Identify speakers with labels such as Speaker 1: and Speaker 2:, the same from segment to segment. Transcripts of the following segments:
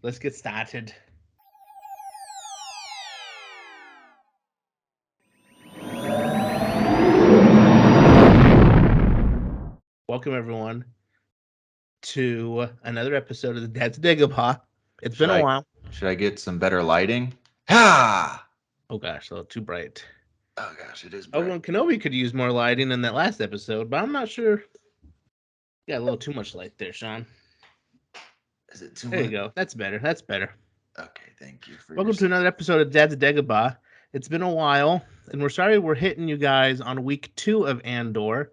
Speaker 1: let's get started. Welcome, everyone, to another episode of the Dad's Dagobah. It's been a while.
Speaker 2: Should I get some better lighting? Ha!
Speaker 1: Oh, gosh, a little too bright.
Speaker 2: Oh, gosh, it is bright.
Speaker 1: Obi-Wan Kenobi could use more lighting in that last episode, but I'm not sure. Got a little too much light there, Sean.
Speaker 2: Is it too
Speaker 1: There
Speaker 2: much?
Speaker 1: you go. That's better. That's better.
Speaker 2: Okay, thank you for
Speaker 1: Welcome to another episode of Dad's Dagobah. It's been a while, and we're sorry we're hitting you guys on week 2 of Andor,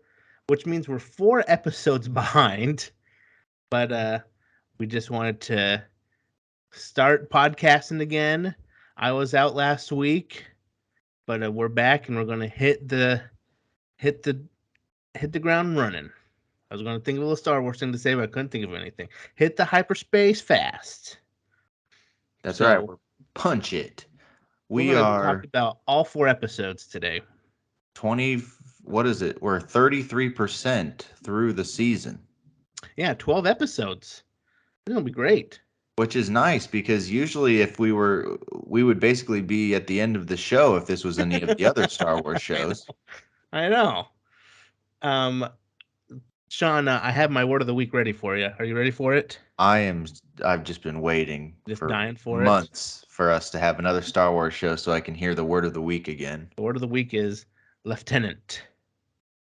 Speaker 1: which means we're 4 episodes behind. But we just wanted to start podcasting again. I was out last week, but we're back and we're gonna hit the ground running. I was gonna think of a little Star Wars thing to say, but I couldn't think of anything. Hit the hyperspace fast.
Speaker 2: That's right. Punch it.
Speaker 1: We are talking about all 4 episodes today.
Speaker 2: 20. What is it? We're 33% through the season.
Speaker 1: Yeah, 12 episodes. It's gonna be great.
Speaker 2: Which is nice because usually if we would basically be at the end of the show if this was any of the other Star Wars shows.
Speaker 1: I know. Sean, I have my word of the week ready for you. Are you ready for it?
Speaker 2: I've just been waiting
Speaker 1: dying for
Speaker 2: months for us to have another Star Wars show so I can hear the word of the week again.
Speaker 1: The word of the week is Lieutenant.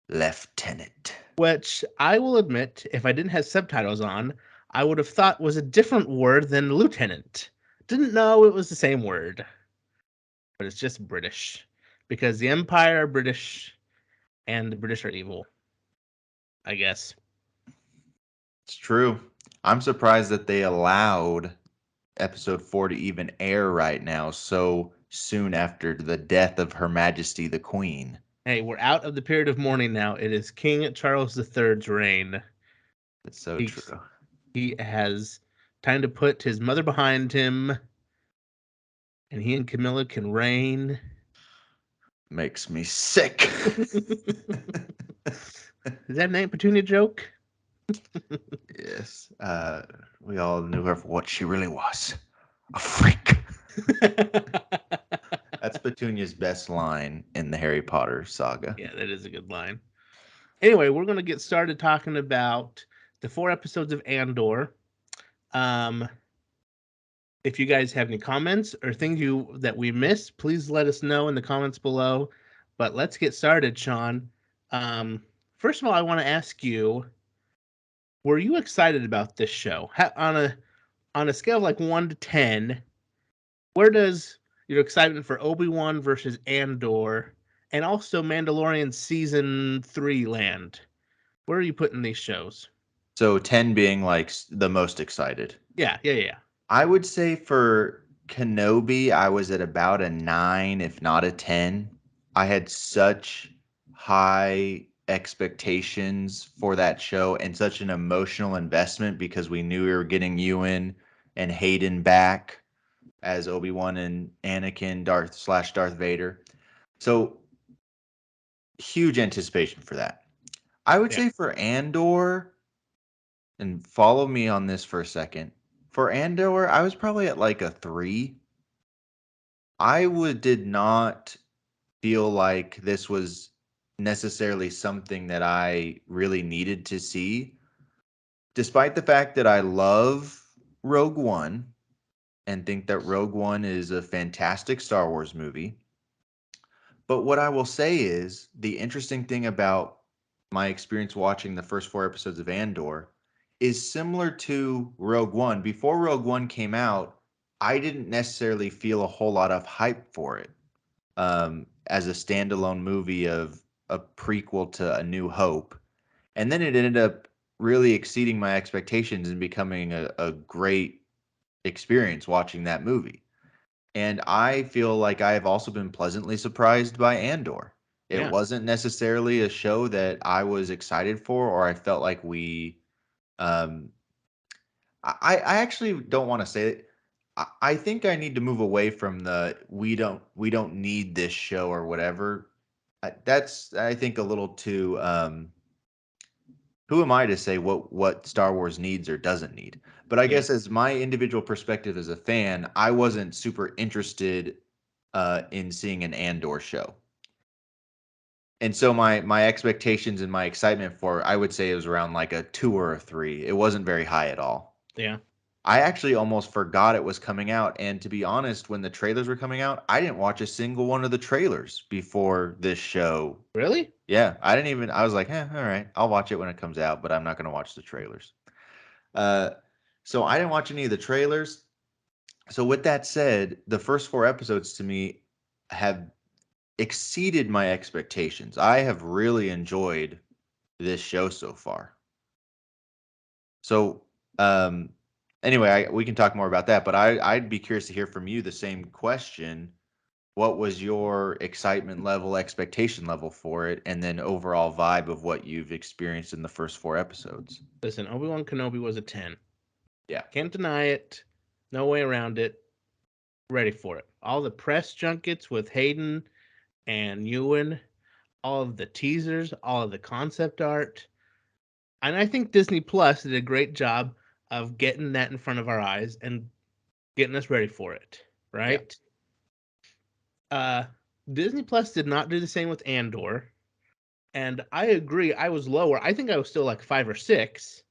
Speaker 2: Lieutenant.
Speaker 1: Which I will admit, if I didn't have subtitles on, I would have thought was a different word than lieutenant. Didn't know it was the same word. But it's just British. Because the Empire are British, and the British are evil. I guess.
Speaker 2: It's true. I'm surprised that they allowed episode 4 to even air right now so soon after the death of Her Majesty the Queen.
Speaker 1: Hey, we're out of the period of mourning now. It is King Charles III's reign.
Speaker 2: It's so true.
Speaker 1: He has time to put his mother behind him, and he and Camilla can reign.
Speaker 2: Makes me sick.
Speaker 1: Is that an Aunt Petunia joke?
Speaker 2: Yes. We all knew her for what she really was. A freak. That's Petunia's best line in the Harry Potter saga.
Speaker 1: Yeah, that is a good line. Anyway, we're going to get started talking about the 4 episodes of Andor. If you guys have any comments or things that we missed, please let us know in the comments below. But let's get started, Sean. First of all, I want to ask you, were you excited about this show? On a scale of like 1 to 10, where does your excitement for Obi-Wan versus Andor and also Mandalorian season 3 land? Where are you putting these shows?
Speaker 2: So 10 being like the most excited.
Speaker 1: Yeah.
Speaker 2: I would say for Kenobi, I was at about a 9, if not a 10. I had such high expectations for that show and such an emotional investment because we knew we were getting Ewan and Hayden back as Obi-Wan and Anakin, Darth Vader. So huge anticipation for that. I would say for Andor, and follow me on this for a second. For Andor, I was probably at like a 3. Did not feel like this was necessarily something that I really needed to see. Despite the fact that I love Rogue One and think that Rogue One is a fantastic Star Wars movie. But what I will say is the interesting thing about my experience watching the first 4 episodes of Andor is similar to Rogue One. Before Rogue One came out, I didn't necessarily feel a whole lot of hype for it as a standalone movie of a prequel to A New Hope. And then it ended up really exceeding my expectations and becoming a great experience watching that movie. And I feel like I have also been pleasantly surprised by Andor. It wasn't necessarily a show that I was excited for or I felt like we I actually don't want to say it. I think I need to move away from the we don't need this show or whatever. That's I think a little too who am I to say what Star Wars needs or doesn't need? But I
Speaker 1: Yeah.
Speaker 2: guess as my individual perspective as a fan, I wasn't super interested in seeing an Andor show. And so my expectations and my excitement for it, I would say it was around like a 2 or a 3. It wasn't very high at all.
Speaker 1: Yeah.
Speaker 2: I actually almost forgot it was coming out, and to be honest, when the trailers were coming out, I didn't watch a single one of the trailers before this show.
Speaker 1: Really?
Speaker 2: Yeah, I didn't even I was like, all right, I'll watch it when it comes out, but I'm not going to watch the trailers." Uh so I didn't watch any of the trailers. So with that said, the first 4 episodes to me have exceeded my expectations. I have really enjoyed this show so far. So, um, anyway, we can talk more about that, but I'd be curious to hear from you the same question. What was your excitement level, expectation level for it, and then overall vibe of what you've experienced in the first 4 episodes?
Speaker 1: Listen, Obi-Wan Kenobi was a 10.
Speaker 2: Yeah.
Speaker 1: Can't deny it. No way around it. Ready for it. All the press junkets with Hayden and Ewan, all of the teasers, all of the concept art. And I think Disney Plus did a great job of getting that in front of our eyes and getting us ready for it,
Speaker 2: Yeah.
Speaker 1: right? Uh Disney Plus did not do the same with Andor, and I agree. I was lower. I think I was still like 5 or 6.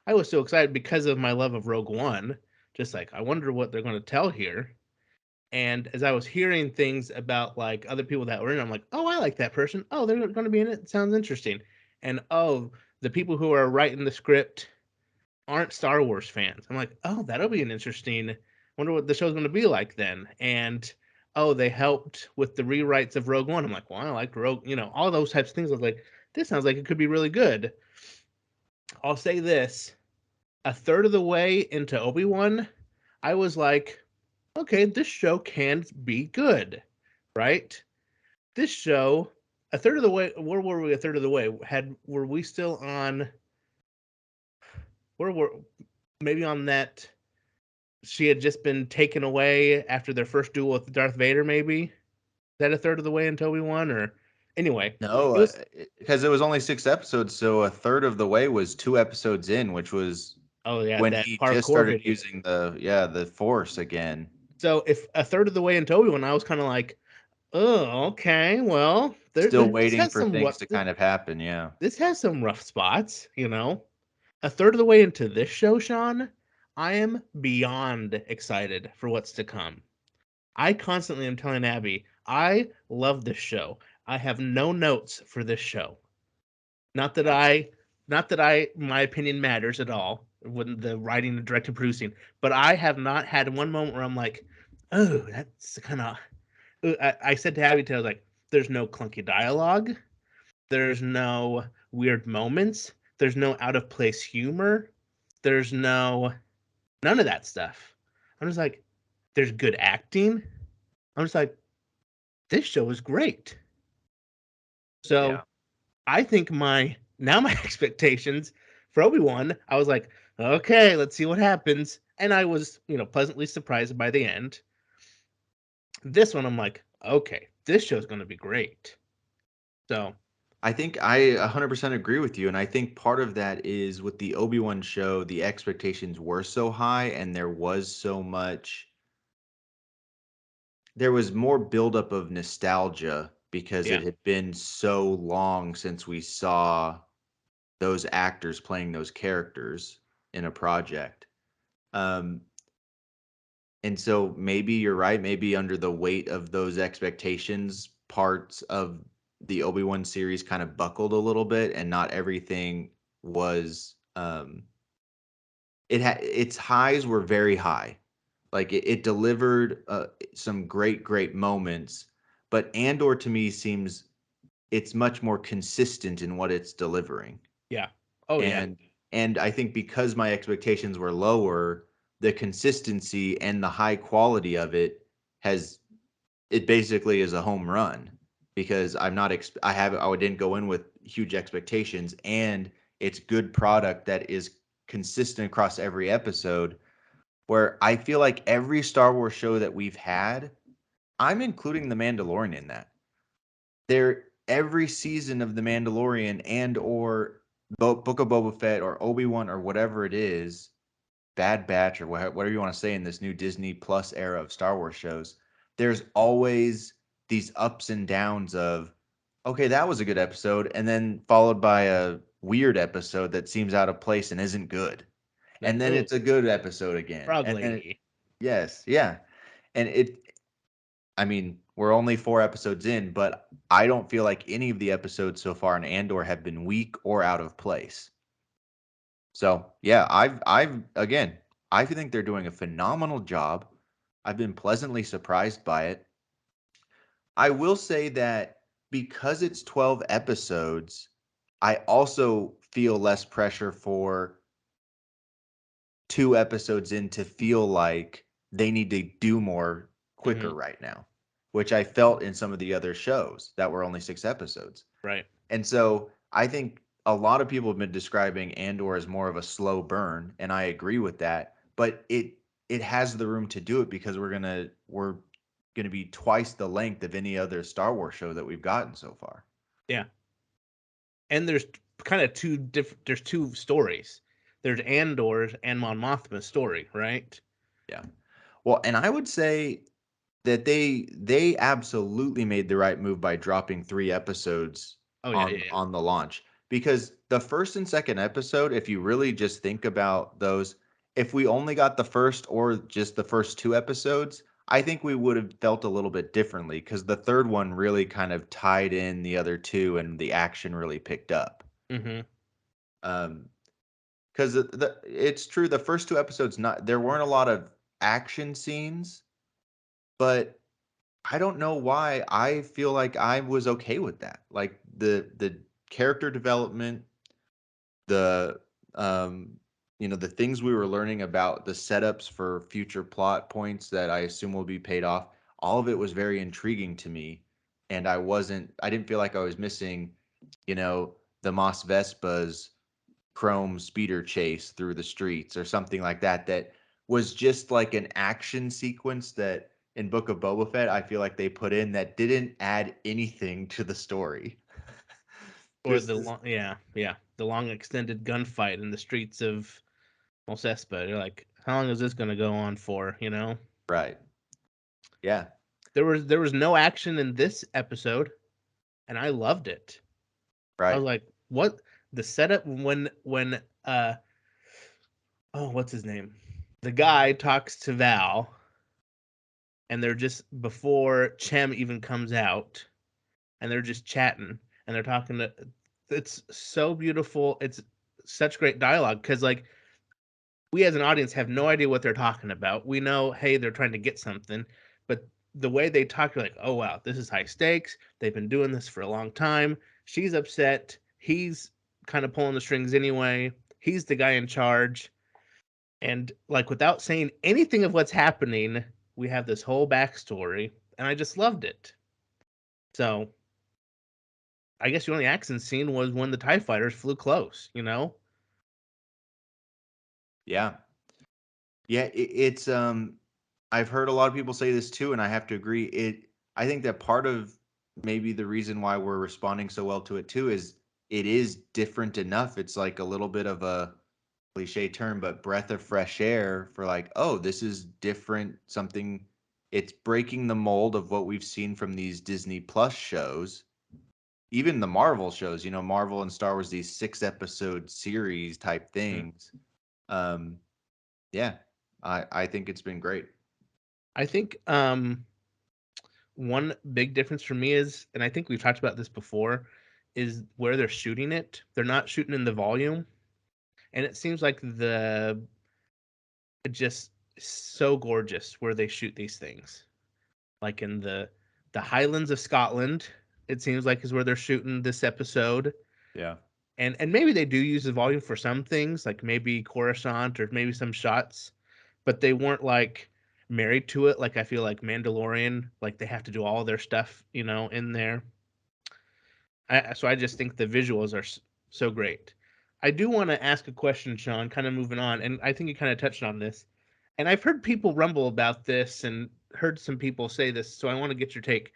Speaker 1: I was so excited because of my love of Rogue One. Just like I wonder what they're going to tell here. And as I was hearing things about like other people that were in, I'm like, oh, I like that person. Oh, they're going to be in it. Sounds interesting. And oh, the people who are writing the script aren't Star Wars fans. I'm like, oh, that'll be an interesting. Wonder what the show's going to be like then. And oh, they helped with the rewrites of Rogue One. I'm like, well, I like Rogue, all those types of things. I was like, this sounds like it could be really good. I'll say this: a third of the way into Obi Wan, I was like, okay, this show can be good, right? This show, a third of the way. Where were we? A third of the way. Were we still on? Where were maybe on that? She had just been taken away after their first duel with Darth Vader. Maybe is that a third of the way into Obi-Wan, or anyway,
Speaker 2: No,
Speaker 1: it was.
Speaker 2: because it was only 6 episodes, so a third of the way was 2 episodes in, which was
Speaker 1: Oh yeah,
Speaker 2: when
Speaker 1: that
Speaker 2: he just
Speaker 1: parkour
Speaker 2: started
Speaker 1: video.
Speaker 2: using the Force again.
Speaker 1: So if a third of the way into Obi-Wan, I was kind of like, oh, okay, well,
Speaker 2: Still
Speaker 1: this
Speaker 2: waiting
Speaker 1: has
Speaker 2: for
Speaker 1: some
Speaker 2: things
Speaker 1: rough.
Speaker 2: to kind of happen, yeah.
Speaker 1: This has some rough spots. A third of the way into this show, Sean, I am beyond excited for what's to come. I constantly am telling Abby, I love this show. I have no notes for this show. Not that
Speaker 2: That's
Speaker 1: I, not that I, my opinion matters at all when the writing, the directing, producing, but I have not had one moment where I'm like, oh, that's kind of. I said to Abby, I was like, there's no clunky dialogue. There's no weird moments. There's no out of place humor. There's none of that stuff. I'm just like, there's good acting. I'm just like, this show is great.
Speaker 2: yeah.
Speaker 1: So I think my expectations for Obi-Wan, I was like, okay, let's see what happens. And I was, pleasantly surprised by the end. This one, I'm like, okay, this show's gonna be great. So
Speaker 2: I think I 100% agree with you, and I think part of that is with the Obi-Wan show, the expectations were so high and there was more buildup of nostalgia because
Speaker 1: yeah,
Speaker 2: it had been so long since we saw those actors playing those characters in a project. Um, and so maybe you're right. Maybe under the weight of those expectations, parts of the Obi-Wan series kind of buckled a little bit, and not everything was. Its highs were very high. Like it delivered some great moments, but Andor to me seems it's much more consistent in what it's delivering.
Speaker 1: yeah, oh yeah,
Speaker 2: And I think because my expectations were lower, the consistency and the high quality of it has it basically is a home run because I'm not I didn't go in with huge expectations, and it's good product that is consistent across every episode, where I feel like every Star Wars show that we've had, I'm including The Mandalorian in that. Every season of The Mandalorian and or Book of Boba Fett or Obi-Wan or whatever it is, Bad Batch or whatever you want to say in this new Disney Plus era of Star Wars shows, there's always these ups and downs of, okay, that was a good episode, and then followed by a weird episode that seems out of place and isn't good.
Speaker 1: Like,
Speaker 2: And then
Speaker 1: oh,
Speaker 2: it's a good episode again.
Speaker 1: frog
Speaker 2: And then
Speaker 1: lady.
Speaker 2: yes, yeah. And I mean, we're only 4 episodes in, but I don't feel like any of the episodes so far in Andor have been weak or out of place. So yeah, again, I think they're doing a phenomenal job. I've been pleasantly surprised by it. I will say that because it's 12 episodes, I also feel less pressure for 2 episodes in to feel like they need to do more quicker
Speaker 1: Hmm.
Speaker 2: right now, which I felt in some of the other shows that were only 6 episodes.
Speaker 1: Right.
Speaker 2: And so I think a lot of people have been describing Andor as more of a slow burn, and I agree with that. But it has the room to do it because we're gonna be twice the length of any other Star Wars show that we've gotten so far.
Speaker 1: Yeah. And there's kind of two different. There's two stories. There's Andor's and Mon Mothma's story, right?
Speaker 2: Yeah. Well, and I would say that they absolutely made the right move by dropping 3 episodes
Speaker 1: Oh yeah,
Speaker 2: on
Speaker 1: yeah, yeah.
Speaker 2: on the launch, because the first and second episode, if you really just think about those, if we only got the first or just the first 2 episodes, I think we would have felt a little bit differently because the third one really kind of tied in the other two and the action really picked up.
Speaker 1: Mm-hmm.
Speaker 2: Um, because it's true, the first 2 episodes, not there weren't a lot of action scenes, but I don't know why I feel like I was okay with that. Like the character development, the um the things we were learning about the setups for future plot points that I assume will be paid off, all of it was very intriguing to me. And I didn't feel like I was missing, the Mos Vespa's chrome speeder chase through the streets or something like that, that was just like an action sequence that in Book of Boba Fett I feel like they put in that didn't add anything to the story.
Speaker 1: Or
Speaker 2: Just
Speaker 1: the
Speaker 2: this,
Speaker 1: long, yeah, yeah, the long extended gunfight in the streets of Mos Espa. You're like, how long is this going to go on for? You know,
Speaker 2: right. Yeah,
Speaker 1: there was no action in this episode, and I loved it. I
Speaker 2: right.
Speaker 1: was like, what the setup when oh, what's his name? The guy talks to Val, and they're just before Chem even comes out, and they're just chatting, and they're talking to. It's so beautiful. It's such great dialogue because like we as an audience have no idea what they're talking about. We know, hey, they're trying to get something, but the way they talk, you're like, oh wow, this is high stakes. They've been doing this for a long time. She's upset. He's kind of pulling the strings anyway. He's the guy in charge. And like without saying anything of what's happening, we have this whole backstory, and I just loved it. So I guess the only action scene was when the TIE fighters flew close, you know?
Speaker 2: Yeah. Yeah, it's I've heard a lot of people say this too, and I have to agree. I think that part of maybe the reason why we're responding so well to it too is it is different enough. It's like a little bit of a cliche term, but breath of fresh air for like, oh, this is different, something. It's breaking the mold of what we've seen from these Disney Plus shows, even the Marvel shows, Marvel and Star Wars, these 6 episode series type
Speaker 1: Mhm.
Speaker 2: things. Um, yeah, I think it's been great.
Speaker 1: I think one big difference for me is, and I think we've talked about this before, is where they're shooting it. They're not shooting in the volume, and it seems like just so gorgeous where they shoot these things. Like in the Highlands of Scotland, it seems like is where they're shooting this episode.
Speaker 2: Yeah.
Speaker 1: And maybe they do use the volume for some things, like maybe Coruscant or maybe some shots, but they weren't like married to it. Like I feel like Mandalorian, like they have to do all their stuff, in there. So I just think the visuals are so great. I do want to ask a question, Sean, kind of moving on, and I think you kind of touched on this. And I've heard people rumble about this and heard some people say this, so I want to get your take.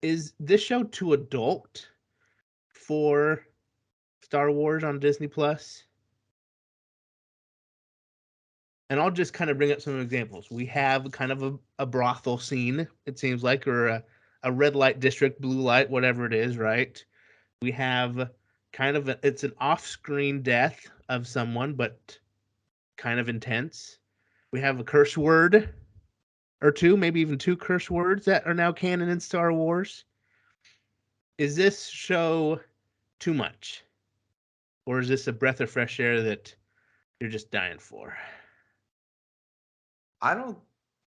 Speaker 1: Is this show too adult for Star Wars on Disney Plus? And I'll just kind of bring up some examples. We have kind of a brothel scene, it seems like, or a red light district, blue light, whatever it is, right? We have it's an off screen death of someone, but kind of intense. We have a curse word or two, maybe even two curse words that are now canon in Star Wars. Is this show too much? Or is this a breath of fresh air that you're just dying for?
Speaker 2: I don't.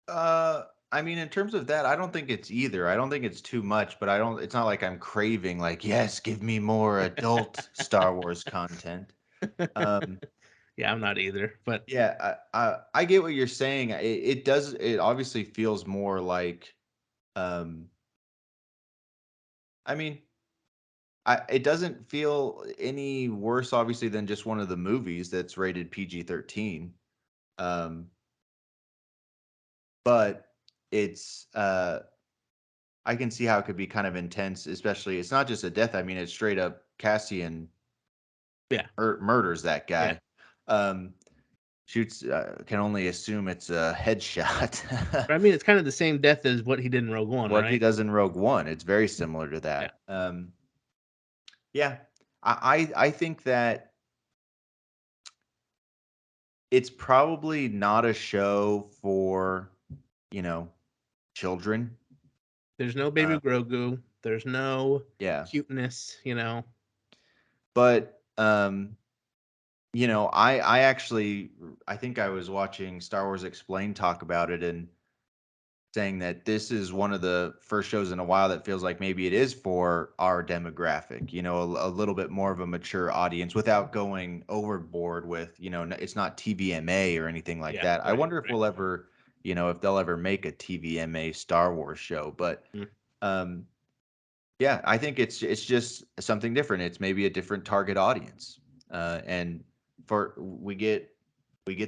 Speaker 2: Uh, I mean, in terms of that, I don't think it's either. I don't think it's too much, but I don't. It's not like I'm craving like, yes, give me more adult Star Wars content. Um,
Speaker 1: Yeah, I'm not either. But
Speaker 2: yeah, I get what you're saying. It does. It obviously feels more like. Um, I mean, it doesn't feel any worse, obviously, than just one of the movies that's rated PG-13. Um, but it's I can see how it could be kind of intense, especially it's not just a death. I mean, it's straight up Cassian
Speaker 1: yeah,
Speaker 2: murders that
Speaker 1: yeah.
Speaker 2: guy. Um, shoots. Can only assume it's a headshot.
Speaker 1: But I mean, it's kind of the same death as what he did in Rogue One,
Speaker 2: What he
Speaker 1: right?
Speaker 2: does in Rogue One, it's very similar to
Speaker 1: Yeah.
Speaker 2: that. Yeah, I think that it's probably not a show for you know children.
Speaker 1: There's no baby
Speaker 2: Uh,
Speaker 1: Grogu. There's no
Speaker 2: yeah,
Speaker 1: cuteness, you know.
Speaker 2: but I actually I think I was watching Star Wars Explained talk about it and saying that this is one of the first shows in a while that feels like maybe it is for our demographic, a little bit more of a mature audience without going overboard with, it's not TVMA or anything like
Speaker 1: Yeah,
Speaker 2: that. I
Speaker 1: right,
Speaker 2: wonder if
Speaker 1: right.
Speaker 2: we'll ever, if they'll ever make a TVMA Star Wars show, but
Speaker 1: Mm.
Speaker 2: um yeah, I think it's just something different. It's maybe a different target audience. And for we get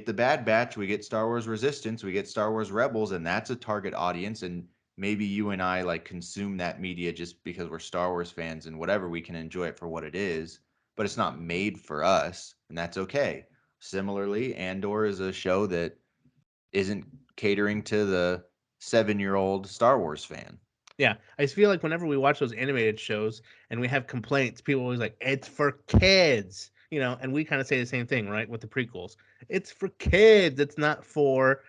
Speaker 2: the Bad Batch, we get Star Wars Resistance, we get Star Wars Rebels, and that's a target audience. And maybe you and I like consume that media just because we're Star Wars fans and whatever, we can enjoy it for what it is, but it's not made for us, and that's okay. Similarly, Andor is a show that isn't catering to the 7-year-old Star Wars fan.
Speaker 1: Yeah, I just feel like whenever we watch those animated shows and we have complaints, people always like, it's for kids, you know, and we kind of say the same thing, right, with the prequels. It's for kids. It's not for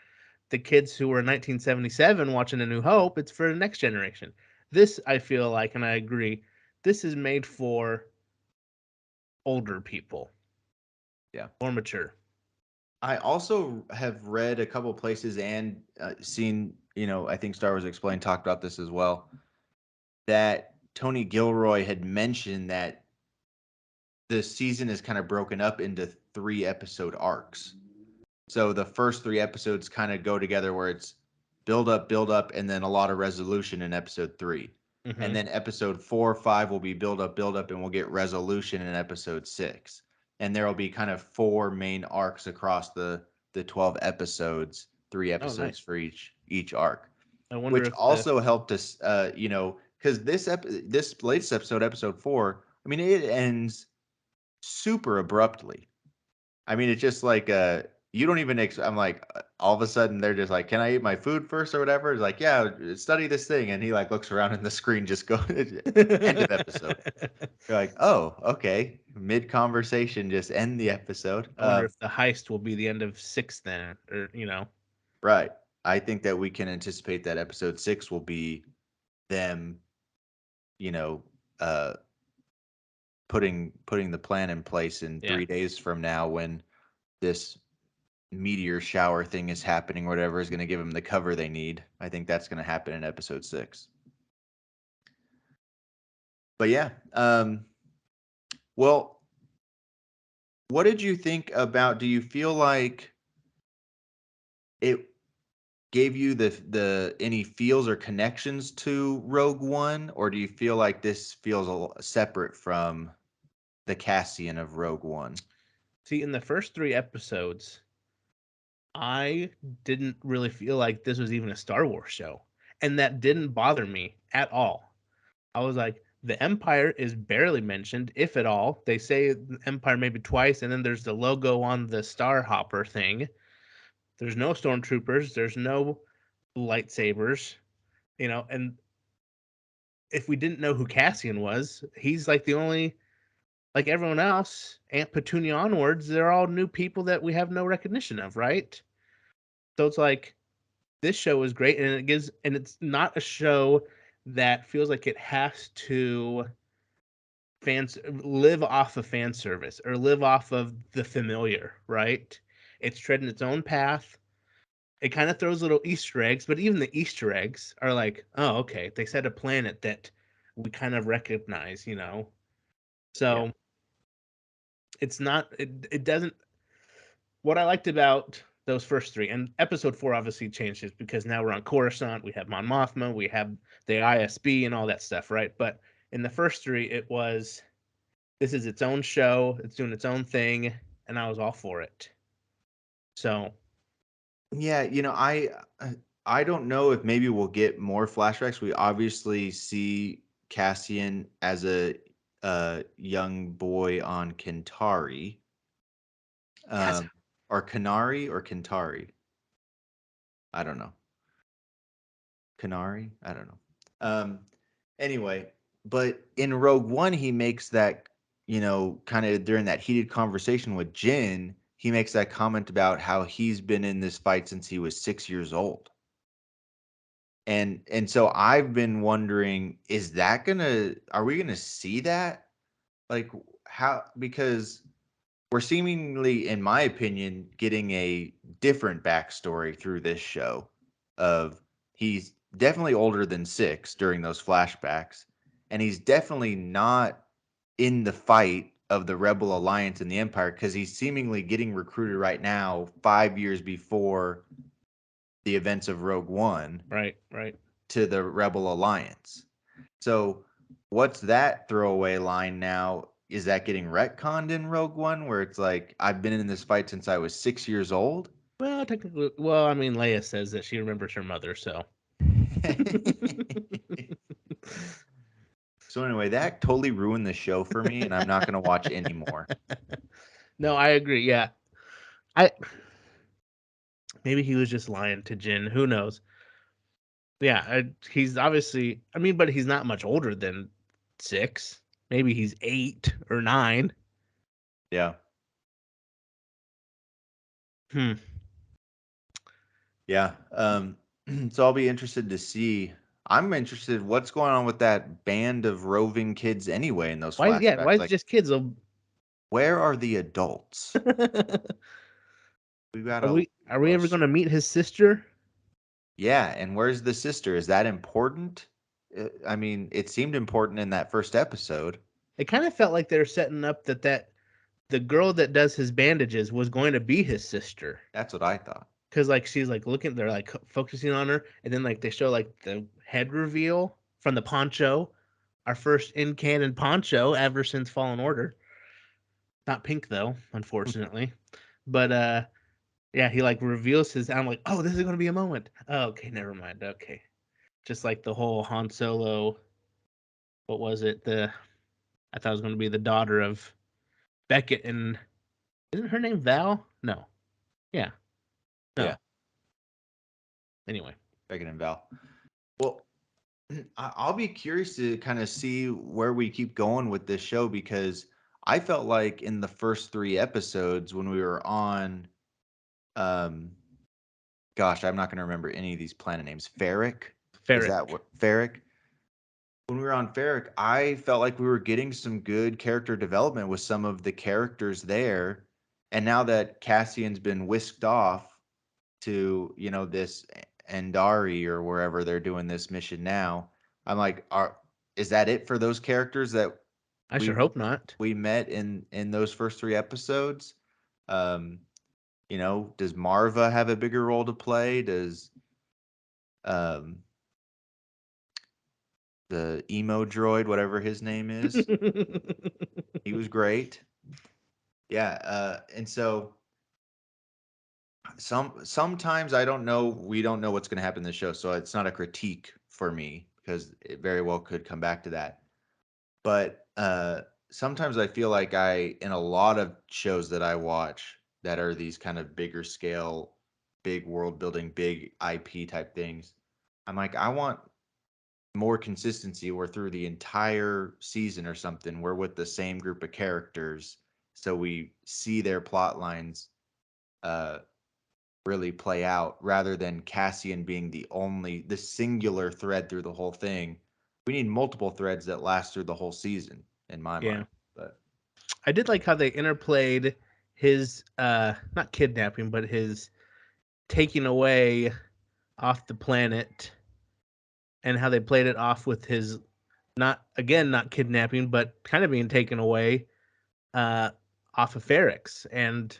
Speaker 1: the kids who were in 1977 watching A New Hope. It's for the next generation. This, I feel like, and I agree, this is made for older people,
Speaker 2: Yeah.
Speaker 1: more mature.
Speaker 2: I also have read a couple places and seen, I think Star Wars Explained talked about this as well, that Tony Gilroy had mentioned that the season is kind of broken up into 3 episode arcs. So the first 3 episodes kind of go together where it's build up, and then a lot of resolution in episode 3.
Speaker 1: Hmm.
Speaker 2: And then episode 4, 5 will be build up, and we'll get resolution in episode 6. And there will be kind of 4 main arcs across the 12 episodes, 3
Speaker 1: Oh,
Speaker 2: episodes
Speaker 1: nice.
Speaker 2: for each arc,
Speaker 1: I wonder
Speaker 2: which
Speaker 1: if the
Speaker 2: also helped us, because this latest episode, episode 4, I mean, it ends super abruptly. I mean, it's just like you don't even. I'm like, all of a sudden they're just like, "Can I eat my food first or whatever?" It's like, "Yeah, study this thing," and he like looks around and the screen just goes end of episode. You're like, "Oh, okay." Mid conversation, just end the episode.
Speaker 1: I wonder if the heist will be the end of six then, or you know.
Speaker 2: Right. I think that we can anticipate that episode 6 will be them, you know, uh, putting the plan in place in
Speaker 1: Yeah.
Speaker 2: 3 days from now when this meteor shower thing is happening, or whatever is going to give them the cover they need. I think that's going to happen in episode 6. But yeah, well, what did you think about? Do you feel like it gave you the any feels or connections to Rogue One, or do you feel like this feels separate from the Cassian of Rogue One?
Speaker 1: See, in the first three episodes, I didn't really feel like this was even a Star Wars show. And that didn't bother me at all. I was like, the Empire is barely mentioned, if at all. They say the Empire maybe twice, and then there's the logo on the Star Hopper thing. There's no stormtroopers. There's no lightsabers. And if we didn't know who Cassian was, he's like the only, like everyone else, Aunt Petunia onwards, they're all new people that we have no recognition of, right? So it's like this show is great, and it's not a show that feels like it has to fans live off of fan service or live off of the familiar, right? It's treading its own path. It kind of throws little Easter eggs, but even the Easter eggs are like, oh, okay, they set a planet that we kind of recognize.
Speaker 2: Yeah.
Speaker 1: So it's not, it doesn't, what I liked about those first three, and episode 4 obviously changes because now we're on Coruscant, we have Mon Mothma, we have the ISB and all that stuff, right? But in the first three, it was, this is its own show, it's doing its own thing, and I was all for it. So
Speaker 2: Yeah, I don't know if maybe we'll get more flashbacks. We obviously see Cassian as a young boy on Kintari,
Speaker 1: yes,
Speaker 2: or Kanari or Kintari. I don't know. Kanari? I don't know. Um, anyway, but in Rogue One, he makes that, kind of during that heated conversation with Jin, he makes that comment about how he's been in this fight since he was 6 years old. And so I've been wondering, are we gonna see that? Like how, because we're seemingly, in my opinion, getting a different backstory through this show of he's definitely older than 6 during those flashbacks, and he's definitely not in the fight of the Rebel Alliance and the Empire because he's seemingly getting recruited right now 5 years before the events of Rogue One
Speaker 1: right.
Speaker 2: to the Rebel Alliance. So, what's that throwaway line now? Is that getting retconned in Rogue One, where it's like I've been in this fight since I was 6 years old?
Speaker 1: Well, technically, well, I mean, Leia says that she remembers her mother, so.
Speaker 2: So anyway, that totally ruined the show for me, and I'm not going to watch anymore.
Speaker 1: No, I agree. Yeah, I maybe he was just lying to Jin. Who knows? Yeah, he's obviously. I mean, but he's not much older than 6. Maybe he's 8 or 9.
Speaker 2: Yeah,
Speaker 1: Hmm.
Speaker 2: yeah. So I'll be interested to see. I'm interested what's going on with that band of roving kids anyway in those
Speaker 1: Why? Yeah. Why
Speaker 2: flashbacks.
Speaker 1: is it
Speaker 2: Like,
Speaker 1: just kids? Are
Speaker 2: where are the adults? We got
Speaker 1: we
Speaker 2: a
Speaker 1: ever going to meet his sister?
Speaker 2: Yeah, and where's the sister? Is that important? I mean, it seemed important in that first episode.
Speaker 1: It kind of felt like they were setting up that the girl that does his bandages was going to be his sister.
Speaker 2: That's what I thought.
Speaker 1: Because like she's like looking, they're like focusing on her, and then like they show like the head reveal from the poncho, our first in canon poncho ever since Fallen Order. Not pink though, unfortunately. But yeah, he like reveals his. I'm like, oh, this is gonna be a moment. Oh, okay, never mind. Okay, just like the whole Han Solo. What was it? I thought it was gonna be the daughter of Beckett, and isn't her name Val? No. Yeah.
Speaker 2: Yeah,
Speaker 1: No. Anyway.
Speaker 2: Megan and Val. Well, I'll be curious to kind of see where we keep going with this show because I felt like in the first 3 episodes when we were on, um, gosh, I'm not going to remember any of these planet names. Ferric, is that
Speaker 1: Ferrick.
Speaker 2: what Ferric? When we were on Ferric, I felt like we were getting some good character development with some of the characters there. And now that Cassian's been whisked off to, this Andari or wherever they're doing this mission now, I'm like, is that it for those characters that
Speaker 1: I sure
Speaker 2: we
Speaker 1: hope not.
Speaker 2: we met in those first 3 episodes? Um, does Marva have a bigger role to play? Does um the emo droid, whatever his name is, he was great. Yeah, and so sometimes I don't know. We don't know what's going to happen in the show, so it's not a critique for me because it very well could come back to that. But sometimes I feel like in a lot of shows that I watch that are these kind of bigger scale big world building, big IP type things. I'm like, I want more consistency where through the entire season or something, we're with the same group of characters. So we see their plot lines uh, really play out rather than Cassian being the singular thread through the whole thing. We need multiple threads that last through the whole season, in my
Speaker 1: Yeah.
Speaker 2: mind. But
Speaker 1: I did like how they interplayed his not kidnapping, but his taking away off the planet, and how they played it off with his not kidnapping, but kind of being taken away uh off of Ferrex, and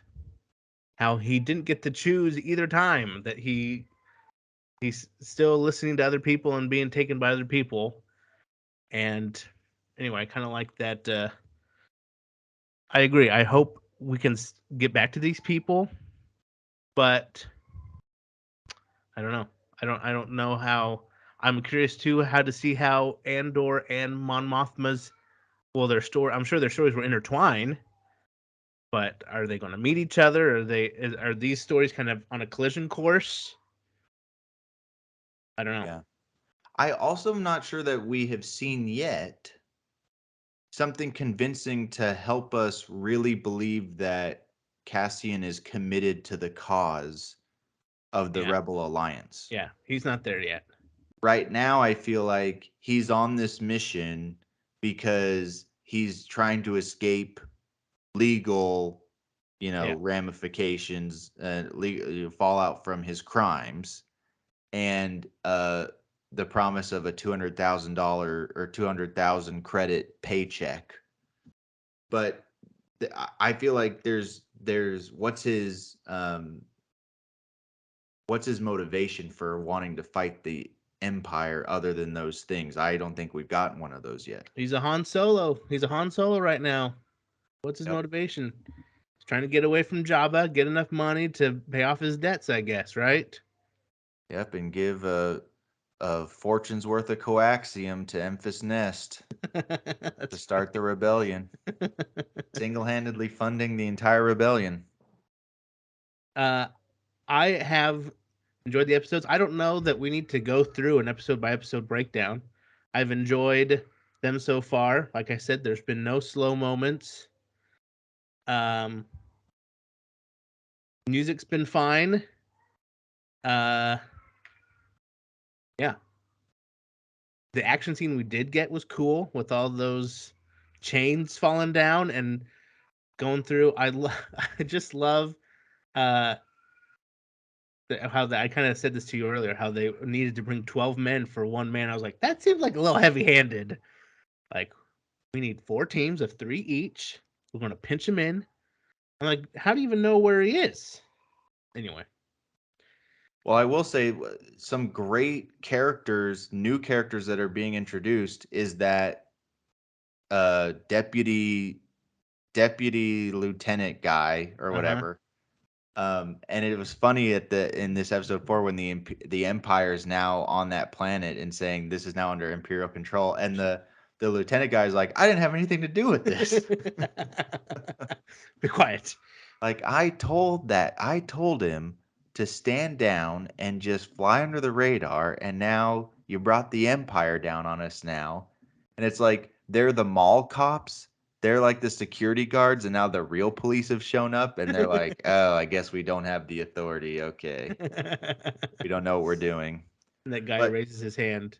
Speaker 1: how he didn't get to choose either time, that he's still listening to other people and being taken by other people. And anyway, I kind of like that. I agree. I hope we can get back to these people, but I don't know. I don't know how. I'm curious too how to see how Andor and Mon Mothma's, well, their story. I'm sure their stories were intertwined, but are they going to meet each other? Are these stories kind of on a collision course? I don't know.
Speaker 2: yeah. I also am not sure that we have seen yet something convincing to help us really believe that Cassian is committed to the cause of the
Speaker 1: Yeah,
Speaker 2: Rebel Alliance.
Speaker 1: yeah. He's not there yet.
Speaker 2: Right now, I feel like he's on this mission because he's trying to escape legal,
Speaker 1: Yeah,
Speaker 2: ramifications, legal fallout from his crimes, and the promise of a $200,000 or 200,000 credit paycheck. But I feel like there's what's his motivation for wanting to fight the Empire other than those things? I don't think we've gotten one of those yet.
Speaker 1: he's a Han Solo. He's a Han Solo right now. What's his
Speaker 2: Yep.
Speaker 1: motivation? He's trying to get away from Jabba, get enough money to pay off his debts, I guess, right?
Speaker 2: Yep, and give a fortune's worth of coaxium to Emphas Nest to
Speaker 1: That's
Speaker 2: start the rebellion, single-handedly funding the entire rebellion.
Speaker 1: uh, I have enjoyed the episodes. I don't know that we need to go through an episode by episode breakdown. I've enjoyed them so far. Like I said, there's been no slow moments. Um, music's been fine. Uh, yeah, the action scene we did get was cool with all those chains falling down and going through. I just love uh how that I kind of said this to you earlier, how they needed to bring 12 men for one man. I was like, that seems like a little heavy-handed. Like, we need 4 teams of 3 each. We're going to pinch him in. I'm like, how do you even know where he is? Anyway,
Speaker 2: Well, I will say some great characters, new characters that are being introduced is that deputy lieutenant guy or
Speaker 1: uh-huh.
Speaker 2: whatever. And it was funny in this episode 4 when the Empire is now on that planet and saying this is now under Imperial control, and the lieutenant guy is like, I didn't have anything to do with this.
Speaker 1: Be quiet.
Speaker 2: Like I told him to stand down and just fly under the radar, and now you brought the Empire down on us now. And it's like they're the mall cops. They're like the security guards, and now the real police have shown up, and they're like, "Oh, I guess we don't have the authority. Okay, we don't know what we're doing."
Speaker 1: And that guy
Speaker 2: But
Speaker 1: raises his hand.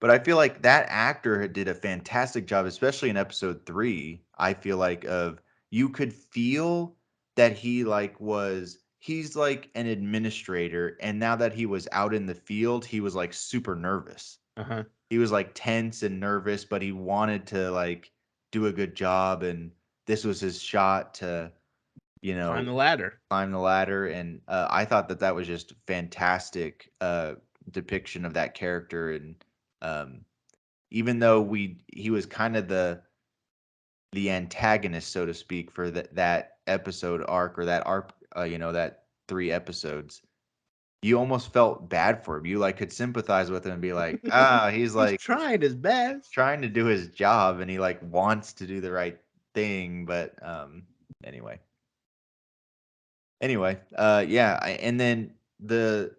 Speaker 2: But I feel like that actor did a fantastic job, especially in episode 3. I feel like of you could feel that he's like an administrator, and now that he was out in the field, he was like super nervous.
Speaker 1: Uh-huh.
Speaker 2: He was like tense and nervous, but he wanted to like do a good job, and this was his shot to, you
Speaker 1: Climb
Speaker 2: know,
Speaker 1: the ladder.
Speaker 2: climb the ladder. And I thought that was just fantastic depiction of that character. And um, even though he was kind of the antagonist, so to speak, for that episode arc or that arc, that 3 episodes, you almost felt bad for him. You like could sympathize with him and be like, he's
Speaker 1: He's
Speaker 2: like
Speaker 1: trying his best.
Speaker 2: trying to do his job and he like wants to do the right thing, but anyway. Anyway, yeah, and then the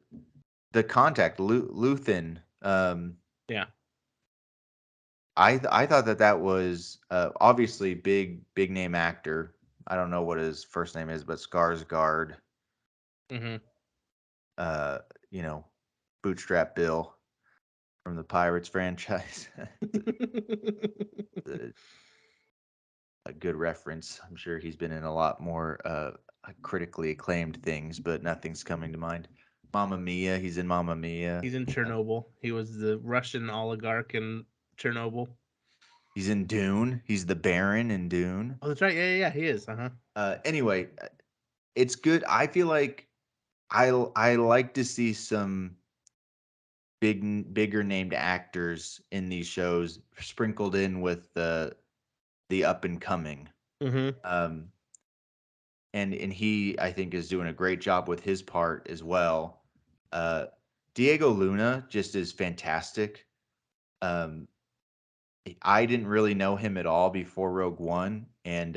Speaker 2: contact, Luthen.
Speaker 1: Yeah.
Speaker 2: I thought that was obviously big name actor. I don't know what his first name is, but Skarsgård.
Speaker 1: Mm-hmm.
Speaker 2: Uh, you know, Bootstrap Bill from the Pirates franchise. a, a good reference. I'm sure he's been in a lot more critically acclaimed things, but nothing's coming to mind. Mamma Mia, he's in Mamma Mia.
Speaker 1: He's in Chernobyl. He was the Russian oligarch in Chernobyl.
Speaker 2: He's in Dune. He's the Baron in Dune.
Speaker 1: Oh, that's right. Yeah, yeah, yeah. He is. Uh-huh.
Speaker 2: Anyway, it's good. I feel like I like to see some bigger named actors in these shows sprinkled in with the up and coming.
Speaker 1: Mm-hmm.
Speaker 2: Um, and he I think is doing a great job with his part as well. Uh, Diego Luna just is fantastic. Um, I didn't really know him at all before Rogue One, and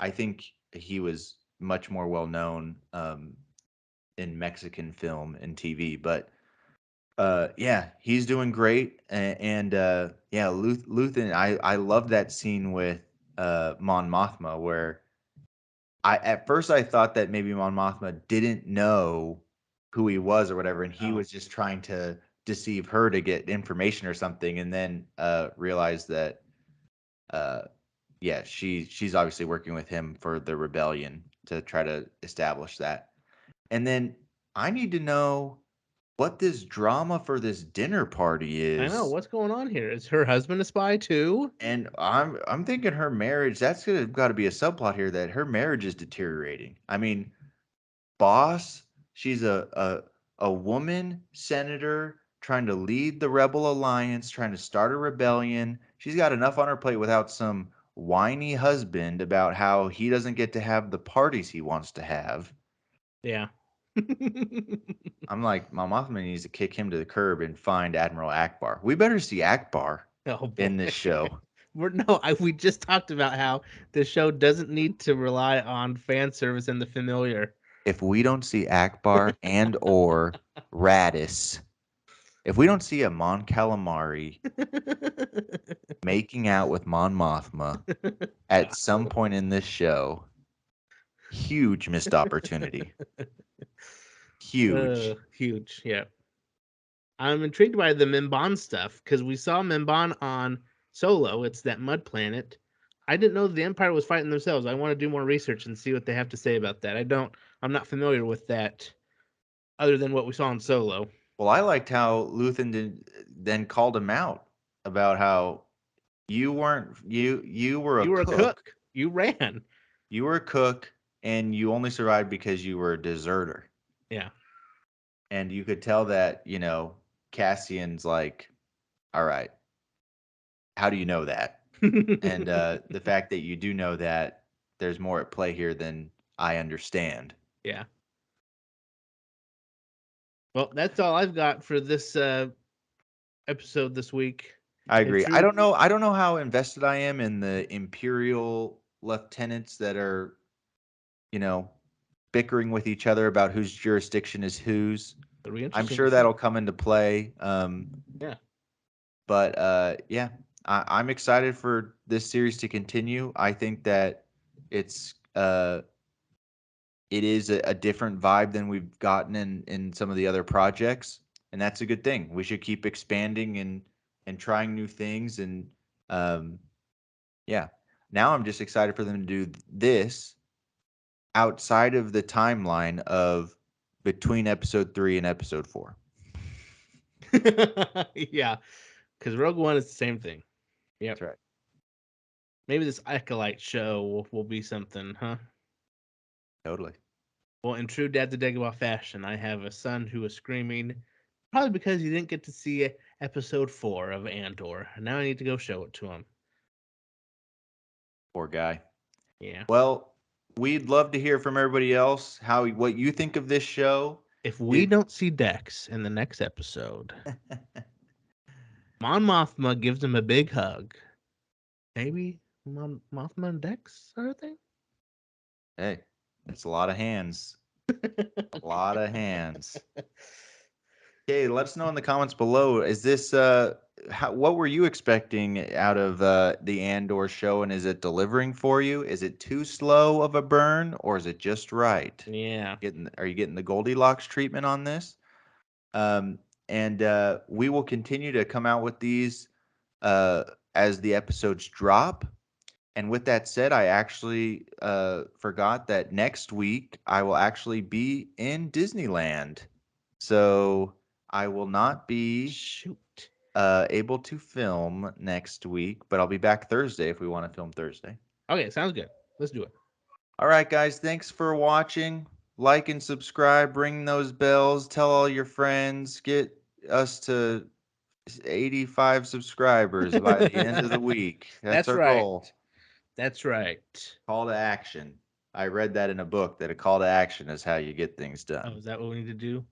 Speaker 2: I think he was much more well known in Mexican film and TV. But yeah, he's doing great, and yeah, Luthen. I love that scene with Mon Mothma where I at first I thought that maybe Mon Mothma didn't know who he was or whatever, and he
Speaker 1: Oh.
Speaker 2: was just trying to deceive her to get information or something, and then realized that uh, yeah, she's obviously working with him for the rebellion to try to establish that. And then I need to know what this drama for this dinner party
Speaker 1: I know.
Speaker 2: is.
Speaker 1: What's going on here? Is her husband a spy too?
Speaker 2: And I'm thinking her marriage, that's gonna got to be a subplot here that her marriage is deteriorating. I mean, boss, she's a woman senator trying to lead the rebel alliance, trying to start a rebellion. She's got enough on her plate without some whiny husband about how he doesn't get to have the parties he wants to have.
Speaker 1: Yeah.
Speaker 2: I'm like, my Mothman needs to kick him to the curb and find Admiral Akbar. We better see Akbar
Speaker 1: Oh boy.
Speaker 2: in this show.
Speaker 1: We just talked about how the show doesn't need to rely on fan service and the familiar.
Speaker 2: If we don't see Akbar and or Radis, if we don't see a Mon Calamari making out with Mon Mothma at some point in this show, huge missed opportunity. Huge.
Speaker 1: Huge. Yeah. I'm intrigued by the Mimban stuff because we saw Mimban on Solo. It's that mud planet. I didn't know the Empire was fighting themselves. I want to do more research and see what they have to say about that. I'm not familiar with that other than what we saw on Solo.
Speaker 2: Well, I liked how then called him out about how you were a
Speaker 1: You were a
Speaker 2: cook.
Speaker 1: cook. You ran.
Speaker 2: You were a cook and you only survived because you were a deserter.
Speaker 1: Yeah.
Speaker 2: And you could tell that, Cassian's like, all right, how do you know that? And the fact that you do know that, there's more at play here than I understand.
Speaker 1: Yeah. Well, that's all I've got for this episode this week.
Speaker 2: I
Speaker 1: And
Speaker 2: agree. I
Speaker 1: true,
Speaker 2: don't know. I don't know how invested I am in the Imperial lieutenants that are, you know, bickering with each other about whose jurisdiction is whose.
Speaker 1: it'll be
Speaker 2: I'm
Speaker 1: interesting to
Speaker 2: sure that'll
Speaker 1: see.
Speaker 2: come into play.
Speaker 1: Yeah.
Speaker 2: But yeah, I'm excited for this series to continue. I think that it's it is a different vibe than we've gotten in some of the other projects, and that's a good thing. We should keep expanding and trying new things, and um, yeah. Now I'm just excited for them to do this outside of the timeline of between episode 3 and episode 4.
Speaker 1: Yeah. Because Rogue One is the same thing.
Speaker 2: That's
Speaker 1: Yep.
Speaker 2: right.
Speaker 1: Maybe this Acolyte show will be something, huh?
Speaker 2: Totally.
Speaker 1: Well, in true Dad the Dagobah fashion, I have a son who is screaming, probably because he didn't get to see episode 4 of Andor. Now I need to go show it to him.
Speaker 2: Poor guy.
Speaker 1: Yeah.
Speaker 2: Well, we'd love to hear from everybody else what you think of this show.
Speaker 1: If we
Speaker 2: If
Speaker 1: don't see Dex in the next episode, Mon Mothma gives him a big hug. Maybe Mon Mothma and Dex are a thing?
Speaker 2: hey, It's a lot of hands. A lot of hands. Okay, let us know in the comments below. Is this what were you expecting out of the Andor show, and is it delivering for you? Is it too slow of a burn, or is it just right?
Speaker 1: Yeah.
Speaker 2: Are you getting the Goldilocks treatment on this? Um, and we will continue to come out with these uh, as the episodes drop. And with that said, I actually forgot that next week I will actually be in Disneyland. So I will not be
Speaker 1: Shoot.
Speaker 2: able to film next week, but I'll be back Thursday if we want to film Thursday.
Speaker 1: Okay, sounds good. Let's do it.
Speaker 2: All right, guys. Thanks for watching. Like and subscribe. Ring those bells. Tell all your friends. Get us to 85 subscribers by the end of the week. That's
Speaker 1: That's
Speaker 2: our
Speaker 1: right.
Speaker 2: goal.
Speaker 1: That's right.
Speaker 2: Call to action. I read that in a book that a call to action is how you get things
Speaker 1: Oh,
Speaker 2: done.
Speaker 1: is that what we need to do?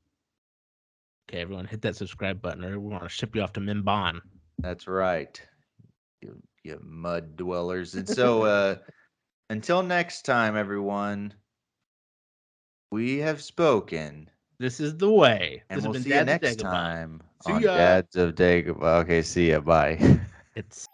Speaker 1: Okay, everyone, hit that subscribe button, or we want to ship you off to Mimban.
Speaker 2: That's right. You mud dwellers. And so until next time, everyone, we have spoken.
Speaker 1: This is the way.
Speaker 2: And
Speaker 1: This has
Speaker 2: we'll
Speaker 1: been
Speaker 2: see you
Speaker 1: Dads of
Speaker 2: next
Speaker 1: Dagobah.
Speaker 2: time
Speaker 1: See
Speaker 2: on
Speaker 1: ya.
Speaker 2: Dads of Dagobah. Okay, see ya. Bye.
Speaker 1: It's